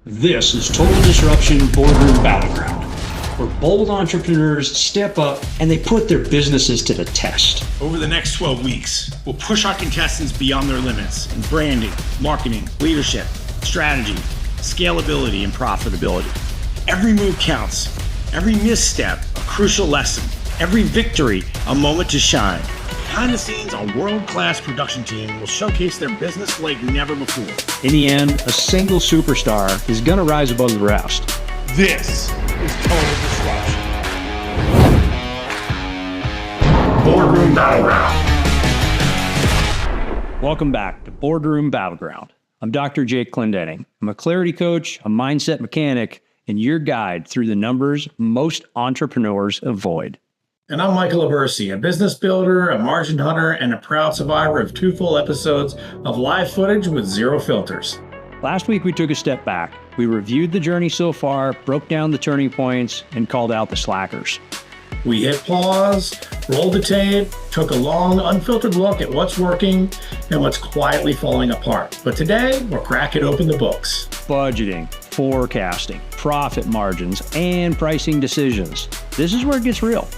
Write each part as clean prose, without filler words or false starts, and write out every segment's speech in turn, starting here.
This is Total Disruption Boardroom Battleground, where bold entrepreneurs step up and they put their businesses to the test. Over the next 12 weeks, we'll push our contestants beyond their limits in branding, marketing, leadership, strategy, scalability, and profitability. Every move counts. Every misstep, a crucial lesson. Every victory, a moment to shine. Behind the scenes, a world-class production team will showcase their business like never before. In the end, a single superstar is going to rise above the rest. This is Total Disruption. Boardroom Battleground. Welcome back to Boardroom Battleground. I'm Dr. Jake Clendenning. I'm a clarity coach, a mindset mechanic, and your guide through the numbers most entrepreneurs avoid. And I'm Michael Libercci, a business builder, a margin hunter, and a proud survivor of 2 full episodes of live footage with zero filters. Last week, we took a step back. We reviewed the journey so far, broke down the turning points, and called out the slackers. We hit pause, rolled the tape, took a long, unfiltered look at what's working and what's quietly falling apart. But today, we're cracking open the books. Budgeting, forecasting, profit margins, and pricing decisions. This is where it gets real.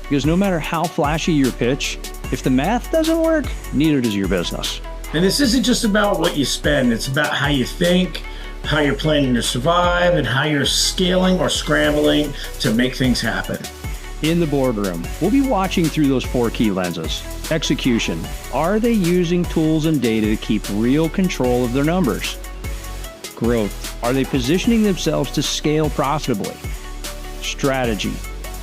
Because no matter how flashy your pitch, if the math doesn't work, neither does your business. And this isn't just about what you spend, it's about how you think, how you're planning to survive, and how you're scaling or scrambling to make things happen. In the boardroom, we'll be watching through those 4 key lenses. Execution. Are they using tools and data to keep real control of their numbers? Growth. Are they positioning themselves to scale profitably? Strategy.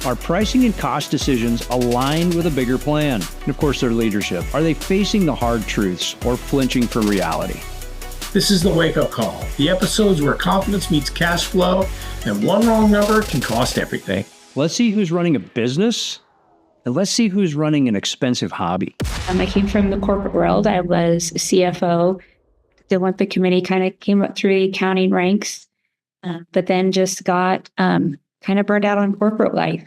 Are pricing and cost decisions aligned with a bigger plan? And of course, their leadership. Are they facing the hard truths or flinching from reality? This is the wake-up call. The episodes where confidence meets cash flow and one wrong number can cost everything. Let's see who's running a business, and let's see who's running an expensive hobby. I came from the corporate world. I was CFO. The Olympic Committee kind of came up through the accounting ranks, but then just got kind of burned out on corporate life.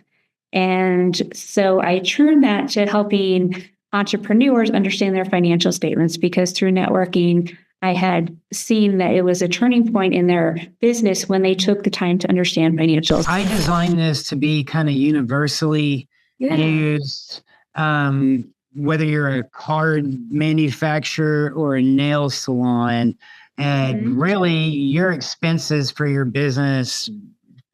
And so I turned that to helping entrepreneurs understand their financial statements, because through networking, I had seen that it was a turning point in their business when they took the time to understand financials. I designed this to be kind of universally used, whether you're a card manufacturer or a nail salon, and really your expenses for your business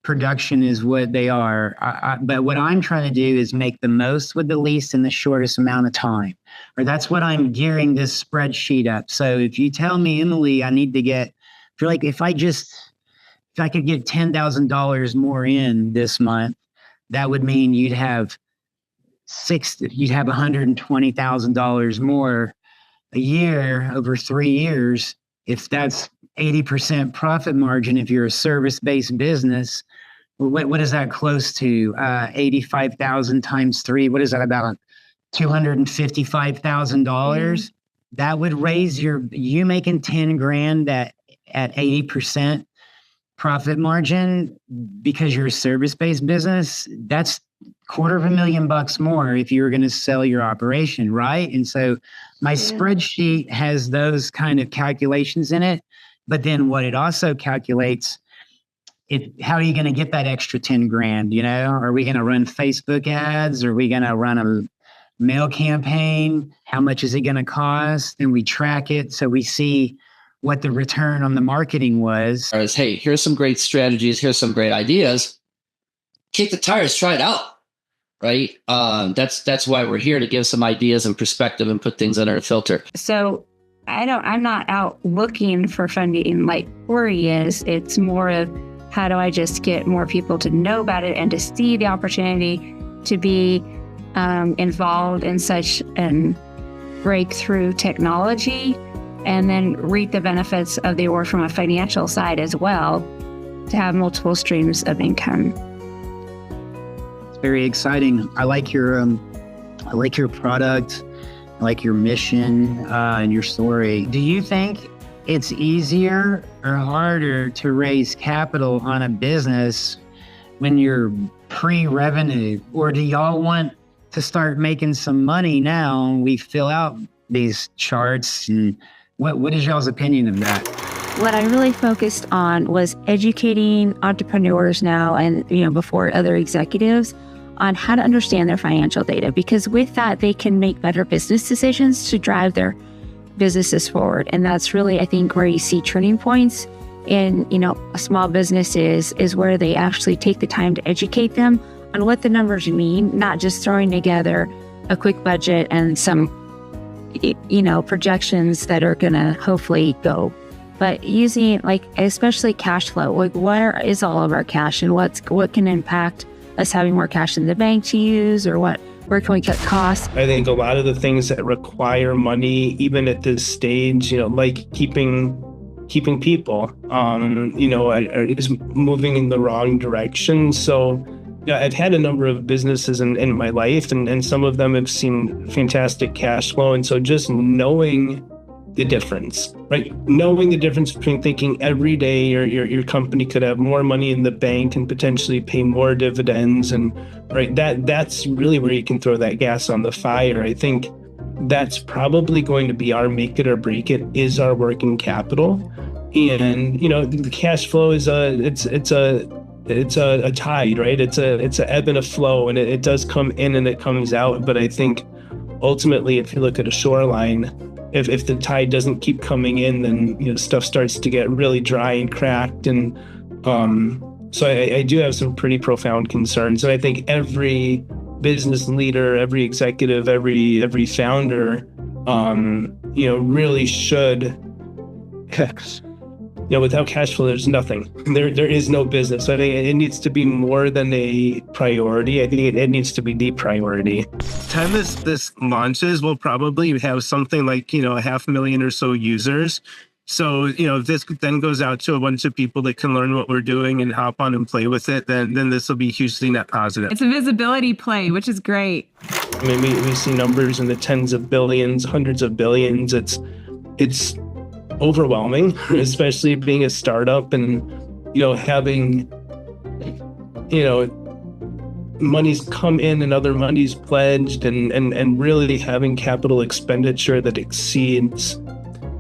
production is what they are. But what I'm trying to do is make the most with the least in the shortest amount of time. Or that's what I'm gearing this spreadsheet up. So if you tell me, Emily, I need to get, if I could get $10,000 more in this month, that would mean you'd have $120,000 more a year over 3 years. If that's 80% profit margin, if you're a service-based business, what is that close to? 85,000 times 3. What is that, about $255,000? That would raise you making 10 grand at 80% profit margin because you're a service-based business. That's $250,000 more if you were going to sell your operation, right? And so my spreadsheet has those kind of calculations in it. But then what it also calculates, how are you going to get that extra 10 grand? Are we going to run Facebook ads? Are we going to run a mail campaign? How much is it going to cost? And we track it so we see what the return on the marketing was. Hey, here's some great strategies. Here's some great ideas. Kick the tires, try it out. Right? That's why we're here, to give some ideas and perspective and put things under a filter. So I'm not out looking for funding like Corey is. It's more of, how do I just get more people to know about it and to see the opportunity to be involved in such an breakthrough technology, and then reap the benefits of the award from a financial side as well, to have multiple streams of income. It's very exciting. I like your product. I like your mission and your story. Do you think it's easier or harder to raise capital on a business when you're pre-revenue? Or do y'all want to start making some money now? We fill out these charts. And what is y'all's opinion of that? What I really focused on was educating entrepreneurs now and, before other executives on how to understand their financial data, because with that, they can make better business decisions to drive their businesses forward. And that's really, I think, where you see turning points in, a small business is where they actually take the time to educate them on what the numbers mean, not just throwing together a quick budget and some, projections that are going to hopefully go. But using especially cash flow, where is all of our cash and what can impact us having more cash in the bank to use, or where can we cut costs? I think a lot of the things that require money, even at this stage, like keeping people, is moving in the wrong direction. So I've had a number of businesses in my life, and some of them have seen fantastic cash flow. And so just knowing the difference, right? Knowing the difference between thinking every day your company could have more money in the bank and potentially pay more dividends, and right, that's really where you can throw that gas on the fire. I think that's probably going to be our make it or break it, is our working capital. And the cash flow is it's a tide, right? It's a ebb and a flow, and it does come in and it comes out. But I think ultimately, if you look at a shoreline, if the tide doesn't keep coming in, then stuff starts to get really dry and cracked. And so I do have some pretty profound concerns. And I think every business leader, every executive, every founder, really should. Without cash flow, there's nothing. There is no business. So I think it needs to be more than a priority. I think it needs to be the priority. Time this launches, we'll probably have something like 500,000 or so users. So if this then goes out to a bunch of people that can learn what we're doing and hop on and play with it, then this will be hugely net positive. It's a visibility play, which is great. I mean, we see numbers in the tens of billions, hundreds of billions. It's overwhelming, especially being a startup and having money's come in and other money's pledged, and really having capital expenditure that exceeds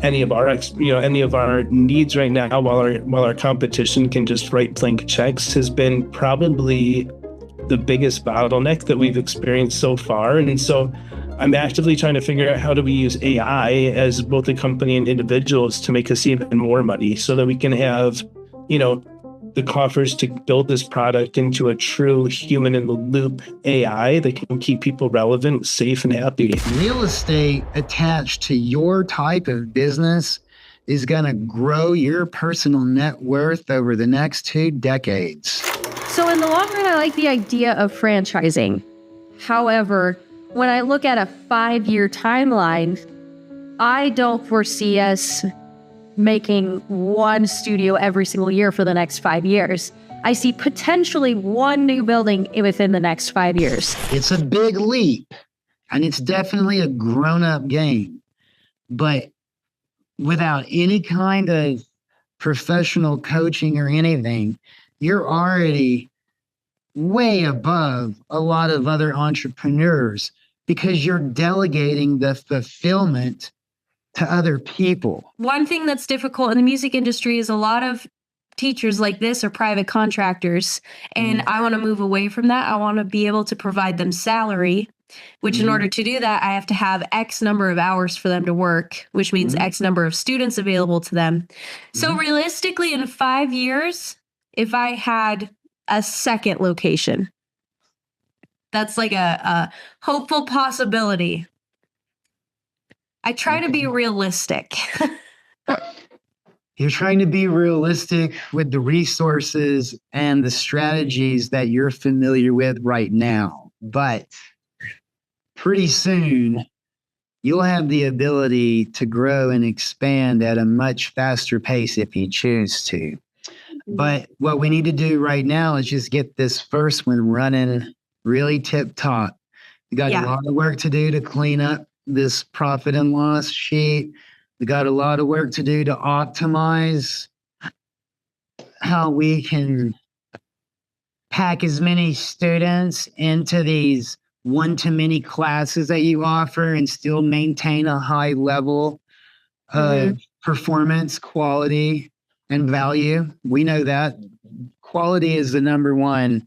any of our needs right now, while our competition can just write blank checks, has been probably the biggest bottleneck that we've experienced so far. And so I'm actively trying to figure out how do we use AI as both a company and individuals to make us even more money, so that we can have, the coffers to build this product into a true human in the loop AI that can keep people relevant, safe, and happy. Real estate attached to your type of business is going to grow your personal net worth over the next 2 decades. So in the long run, I like the idea of franchising. However, when I look at a 5-year timeline, I don't foresee us making one studio every single year for the next 5 years. I see potentially one new building within the next 5 years. It's a big leap, and it's definitely a grown-up game. But without any kind of professional coaching or anything, you're already way above a lot of other entrepreneurs, because you're delegating the fulfillment to other people. One thing that's difficult in the music industry is a lot of teachers like this are private contractors, and I want to move away from that. I want to be able to provide them salary, which in order to do that, I have to have X number of hours for them to work, which means X number of students available to them. So realistically, in 5 years, if I had a second location, that's like a hopeful possibility. I try to be realistic. You're trying to be realistic with the resources and the strategies that you're familiar with right now. But pretty soon, you'll have the ability to grow and expand at a much faster pace if you choose to. But what we need to do right now is just get this first one running really tip top. We got a lot of work to do to clean up this profit and loss sheet. We got a lot of work to do to optimize how we can pack as many students into these one-to-many classes that you offer and still maintain a high level of performance, quality, and value. We know that quality is the number one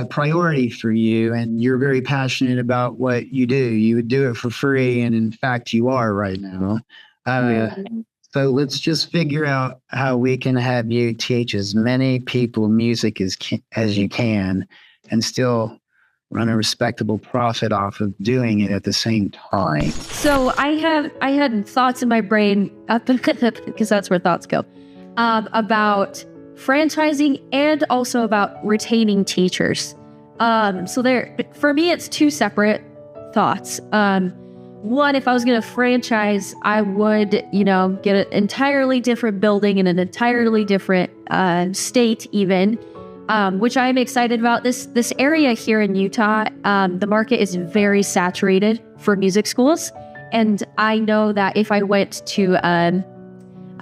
priority for you, and you're very passionate about what you do. You would do it for free, and in fact, you are right now. So let's just figure out how we can have you teach as many people music as you can, and still run a respectable profit off of doing it at the same time. So I had thoughts in my brain because that's where thoughts go, about franchising and also about retaining teachers. So there, for me, it's two separate thoughts. One, if I was going to franchise, I would, get an entirely different building in an entirely different state, even, which I'm excited about. This area here in Utah, the market is very saturated for music schools, and I know that if I went to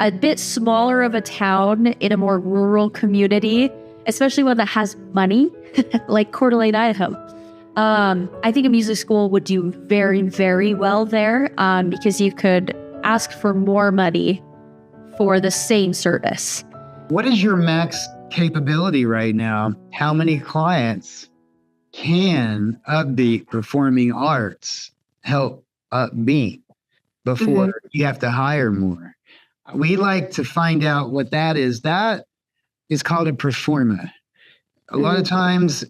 a bit smaller of a town in a more rural community, especially one that has money, like Coeur d'Alene, Idaho, I think a music school would do very, very well there, because you could ask for more money for the same service. What is your max capability right now? How many clients can Upbeat Performing Arts help Upbeat before you have to hire more? We like to find out what that is. That is called a performa. A lot of times,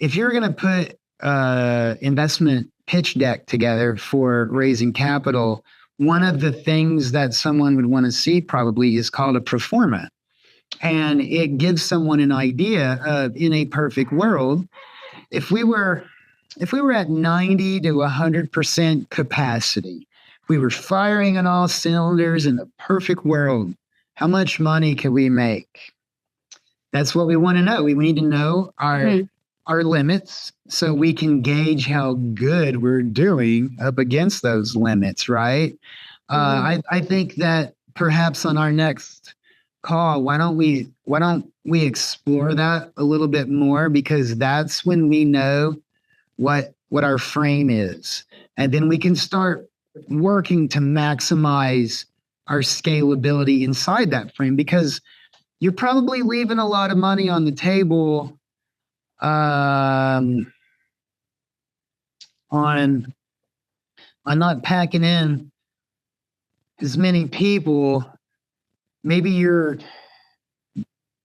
if you're going to put investment pitch deck together for raising capital, one of the things that someone would want to see probably is called a performa. And it gives someone an idea of, in a perfect world, if we were at 90 to 100% capacity, we were firing on all cylinders in the perfect world, how much money can we make? That's what we want to know. We need to know our limits so we can gauge how good we're doing up against those limits, right? I think that perhaps on our next call, why don't we explore that a little bit more, because that's when we know what our frame is, and then we can start working to maximize our scalability inside that frame, because you're probably leaving a lot of money on the table on not packing in as many people. Maybe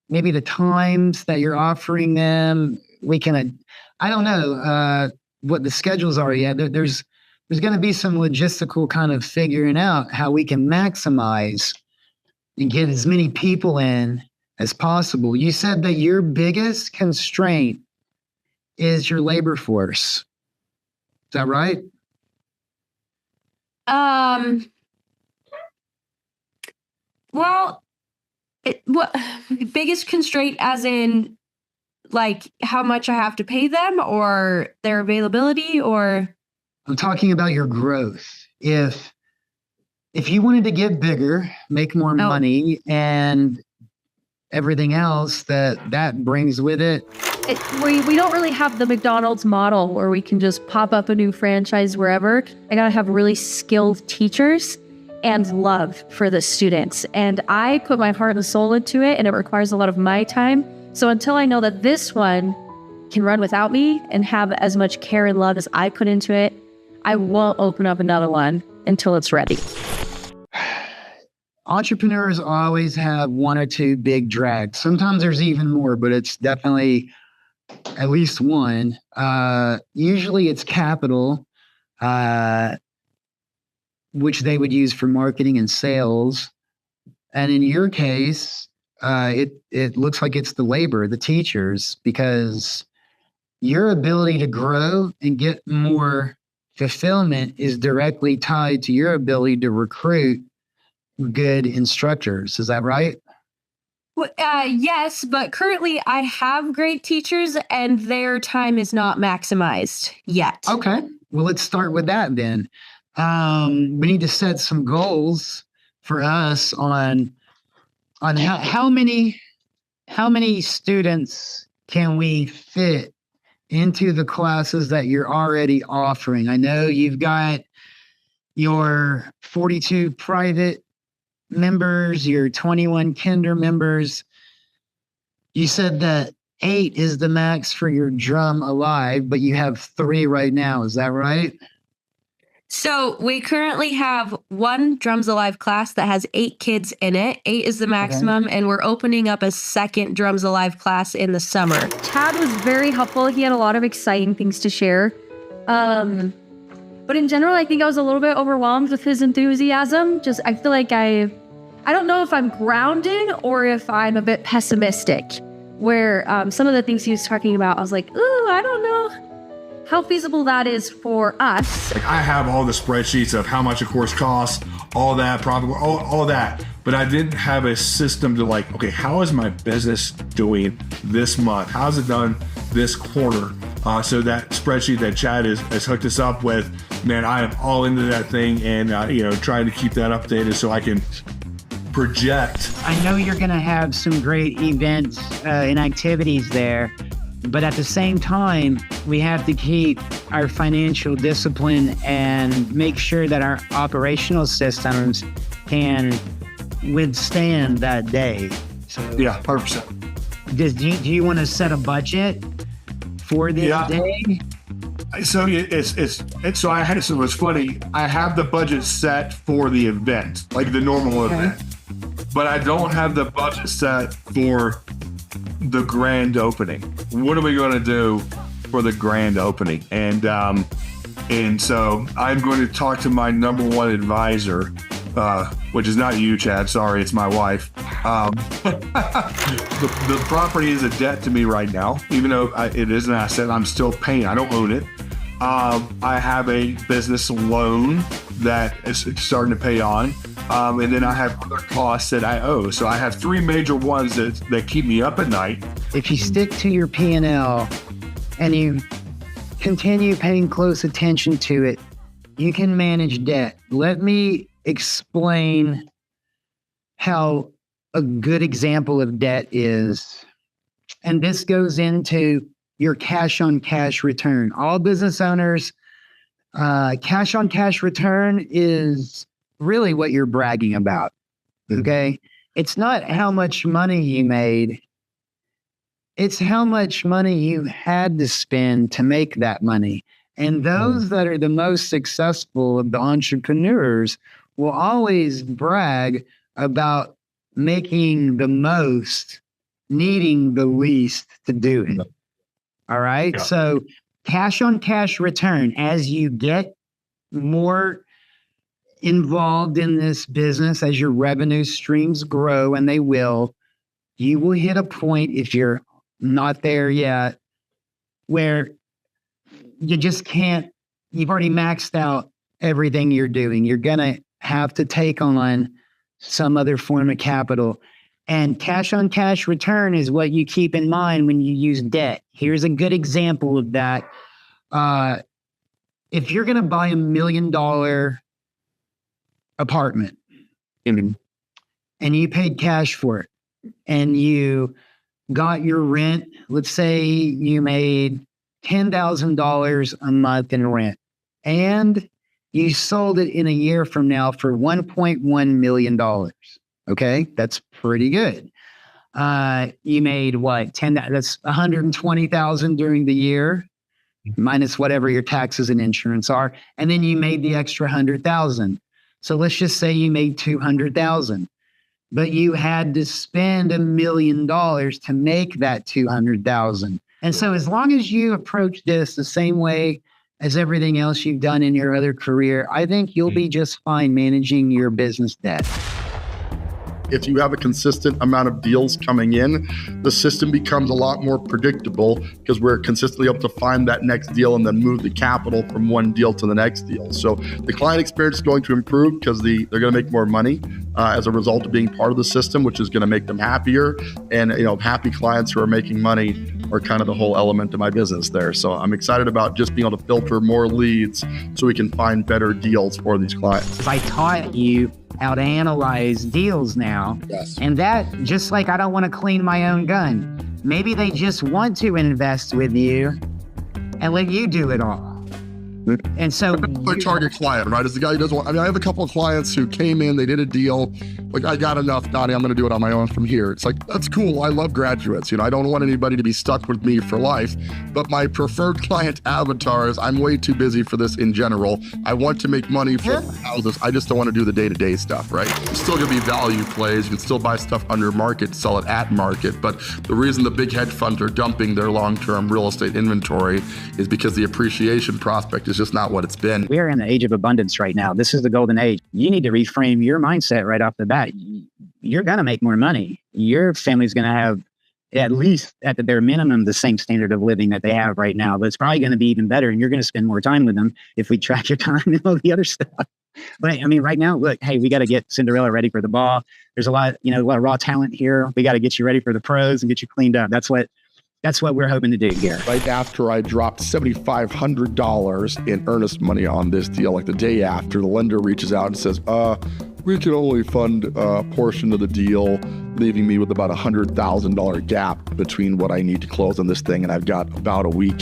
the times that you're offering them, I don't know what the schedules are yet. There's going to be some logistical kind of figuring out how we can maximize and get as many people in as possible. You said that your biggest constraint is your labor force. Is that right? Well, what biggest constraint as in like how much I have to pay them or their availability, or? I'm talking about your growth. If you wanted to get bigger, make more money, and everything else that brings with it. We don't really have the McDonald's model where we can just pop up a new franchise wherever. I gotta have really skilled teachers and love for the students. And I put my heart and soul into it, and it requires a lot of my time. So until I know that this one can run without me and have as much care and love as I put into it, I won't open up another one until it's ready. Entrepreneurs always have one or two big drags. Sometimes there's even more, but it's definitely at least one. Usually it's capital, which they would use for marketing and sales. And in your case, it looks like it's the labor, the teachers, because your ability to grow and get more fulfillment is directly tied to your ability to recruit good instructors. Is that right? Well, yes, but currently I have great teachers and their time is not maximized yet. Okay. Well, let's start with that then. We need to set some goals for us on how many students can we fit into the classes that you're already offering. I know you've got your 42 private members, your 21 kinder members. You said that 8 is the max for your Drum Alive, but you have 3 right now. Is that right? So we currently have one Drums Alive class that has 8 kids in it. 8 is the maximum, and we're opening up a second Drums Alive class in the summer. Chad was very helpful. He had a lot of exciting things to share. But in general, I think I was a little bit overwhelmed with his enthusiasm. I feel like I don't know if I'm grounded or if I'm a bit pessimistic, where some of the things he was talking about, I was like, ooh, I don't know how feasible that is for us. Like, I have all the spreadsheets of how much a course costs, all that, profit, all that. But I didn't have a system to like, okay, how is my business doing this month? How's it done this quarter? So that spreadsheet that Chad has hooked us up with, man, I am all into that thing and, trying to keep that updated so I can project. I know you're going to have some great events and activities there, but at the same time, we have to keep our financial discipline and make sure that our operational systems can withstand that day. So, yeah, 100%. Do you want to set a budget for this day? So so it was funny. I have the budget set for the event, like the normal event, but I don't have the budget set for the grand opening. What are we going to do for the grand opening? And so I'm going to talk to my number one advisor, which is not you, Chad. Sorry, it's my wife. The property is a debt to me right now, even though it is an asset. I'm still paying. I don't own it. I have a business loan that is starting to pay on. And then I have other costs that I owe. So I have 3 major ones that keep me up at night. If you stick to your P&L and you continue paying close attention to it, you can manage debt. Let me explain how a good example of debt is. And this goes into your cash on cash return. All business owners, cash on cash return is really what you're bragging about. Okay. It's not how much money you made. It's how much money you had to spend to make that money. And those that are the most successful of the entrepreneurs will always brag about making the most, needing the least to do it. All right. Yeah. So cash on cash return, as you get more involved in this business, as your revenue streams grow, and they will, you will hit a point, if you're not there yet, where you just can't, you've already maxed out everything you're doing. You're going to have to take on some other form of capital. And cash on cash return is what you keep in mind when you use debt. Here's a good example of that. If you're going to buy $1 million apartment and you paid cash for it and you got your rent, let's say you made $10,000 a month in rent, and you sold it in a year from now for $1.1 million. Okay, that's pretty good. You made what? That's $120,000 during the year, minus whatever your taxes and insurance are, and then you made the extra $100,000. So let's just say you made $200,000, but you had to spend $1 million to make that $200,000. And so as long as you approach this the same way as everything else you've done in your other career, I think you'll be just fine managing your business debt. If you have a consistent amount of deals coming in, the system becomes a lot more predictable because we're consistently able to find that next deal and then move the capital from one deal to the next deal. So the client experience is going to improve because they're going to make more money as a result of being part of the system, which is going to make them happier. And happy clients who are making money are kind of the whole element of my business there. So I'm excited about just being able to filter more leads so we can find better deals for these clients. I taught you how to analyze deals now. Yes. And that, just like I don't want to clean my own gun, maybe they just want to invest with you and let you do it all. And so my target client, right, is the guy who doesn't want. I mean, I have a couple of clients who came in, they did a deal, like, I got enough, Donnie, I'm going to do it on my own from here. It's like, that's cool. I love graduates. I don't want anybody to be stuck with me for life. But my preferred client avatars, I'm way too busy for this in general. I want to make money for houses. I just don't want to do the day-to-day stuff, right? It's still going to be value plays. You can still buy stuff under market, sell it at market. But the reason the big hedge funds are dumping their long-term real estate inventory is because the appreciation prospect is just not what it's been. We are in the age of abundance right now. This is the golden age. You need to reframe your mindset right off the bat. You're going to make more money. Your family's going to have, at least at the bare minimum, the same standard of living that they have right now, but it's probably going to be even better. And you're going to spend more time with them if we track your time and all the other stuff. But I mean, right now, look, hey, we got to get Cinderella ready for the ball. There's a lot of raw talent here. We got to get you ready for the pros and get you cleaned up. That's what we're hoping to do, Garrett. Right after I dropped $7,500 in earnest money on this deal, like the day after, the lender reaches out and says, we can only fund a portion of the deal, leaving me with about $100,000 gap between what I need to close on this thing. And I've got about a week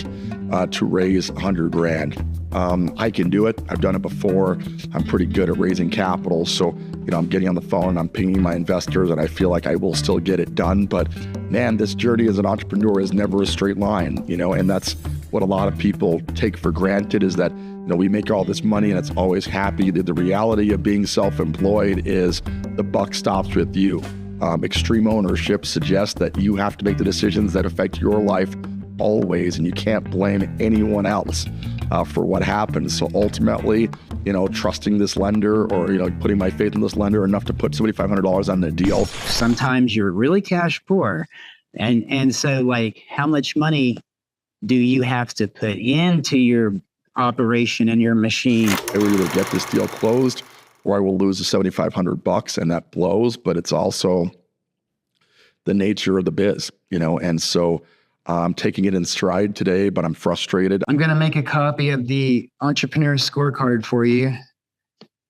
to raise $100,000. I can do it. I've done it before. I'm pretty good at raising capital. So, I'm getting on the phone and I'm pinging my investors, and I feel like I will still get it done. But man, this journey as an entrepreneur is never a straight line, and that's what a lot of people take for granted, is that, we make all this money and it's always happy. The reality of being self-employed is the buck stops with you. Extreme ownership suggests that you have to make the decisions that affect your life always, and you can't blame anyone else for what happens. So ultimately, trusting this lender, or, putting my faith in this lender enough to put $7,500 on the deal. Sometimes you're really cash poor. And so, like, how much money do you have to put into your operation and your machine? I will either get this deal closed, or I will lose the $7,500, and that blows. But it's also the nature of the biz, and so I'm taking it in stride today, but I'm frustrated. I'm going to make a copy of the entrepreneur scorecard for you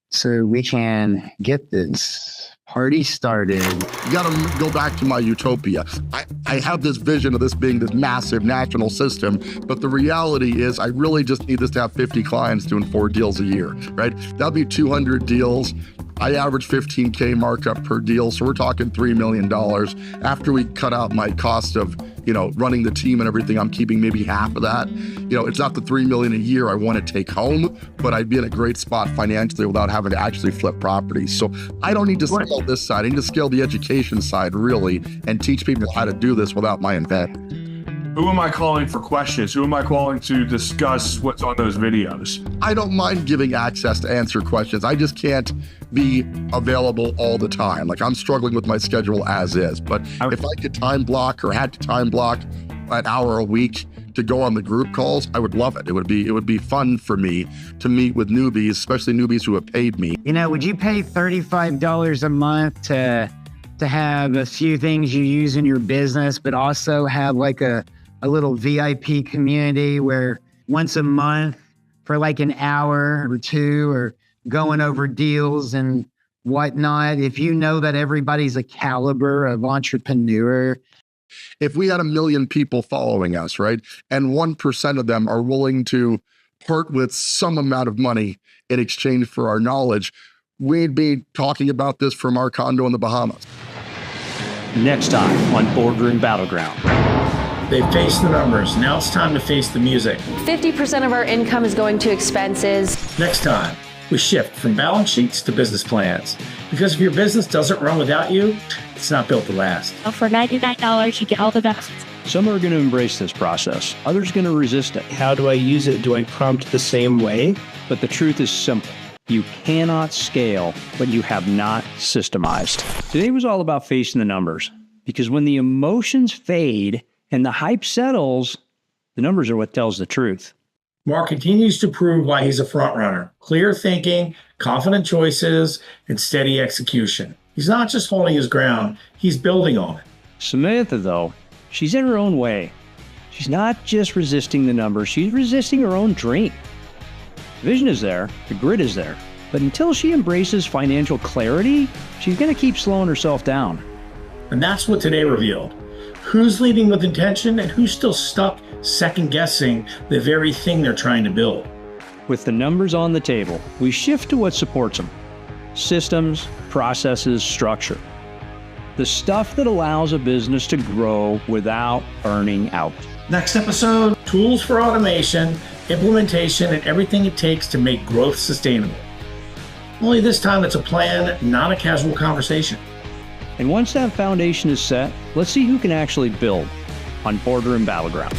so we can get this party started. You got to go back to my utopia. I have this vision of this being this massive national system, but the reality is I really just need this to have 50 clients doing 4 deals a year, right? That'll be 200 deals. I average $15K markup per deal, so we're talking $3 million. After we cut out my cost of, running the team and everything, I'm keeping maybe half of that. It's not the $3 million a year I want to take home, but I'd be in a great spot financially without having to actually flip properties. So I don't need to scale this side. I need to scale the education side, really, and teach people how to do this without my investment. Who am I calling for questions? Who am I calling to discuss what's on those videos? I don't mind giving access to answer questions. I just can't be available all the time. Like, I'm struggling with my schedule as is. But if I could time block, or had to time block an hour a week to go on the group calls, I would love it. It would be fun for me to meet with newbies, especially newbies who have paid me. Would you pay $35 a month to have a few things you use in your business, but also have like a little VIP community where once a month for like an hour or two, or going over deals and whatnot, if you know that everybody's a caliber of entrepreneur? If we had 1 million people following us, right, and 1% of them are willing to part with some amount of money in exchange for our knowledge, we'd be talking about this from our condo in the Bahamas. Next time on Boardroom Battleground. They faced the numbers. Now it's time to face the music. 50% of our income is going to expenses. Next time, we shift from balance sheets to business plans. Because if your business doesn't run without you, it's not built to last. For $99, you get all the best. Some are going to embrace this process. Others are going to resist it. How do I use it? Do I prompt the same way? But the truth is simple. You cannot scale what you have not systemized. Today was all about facing the numbers. Because when the emotions fade and the hype settles, the numbers are what tells the truth. Mark continues to prove why he's a front runner. Clear thinking, confident choices, and steady execution. He's not just holding his ground, he's building on it. Samantha, though, she's in her own way. She's not just resisting the numbers, she's resisting her own dream. The vision is there, the grit is there, but until she embraces financial clarity, she's going to keep slowing herself down. And that's what today revealed. Who's leading with intention and who's still stuck second-guessing the very thing they're trying to build. With the numbers on the table, we shift to what supports them. Systems, processes, structure. The stuff that allows a business to grow without burning out. Next episode, tools for automation, implementation, and everything it takes to make growth sustainable. Only this time it's a plan, not a casual conversation. And once that foundation is set, let's see who can actually build on Boardroom Battleground.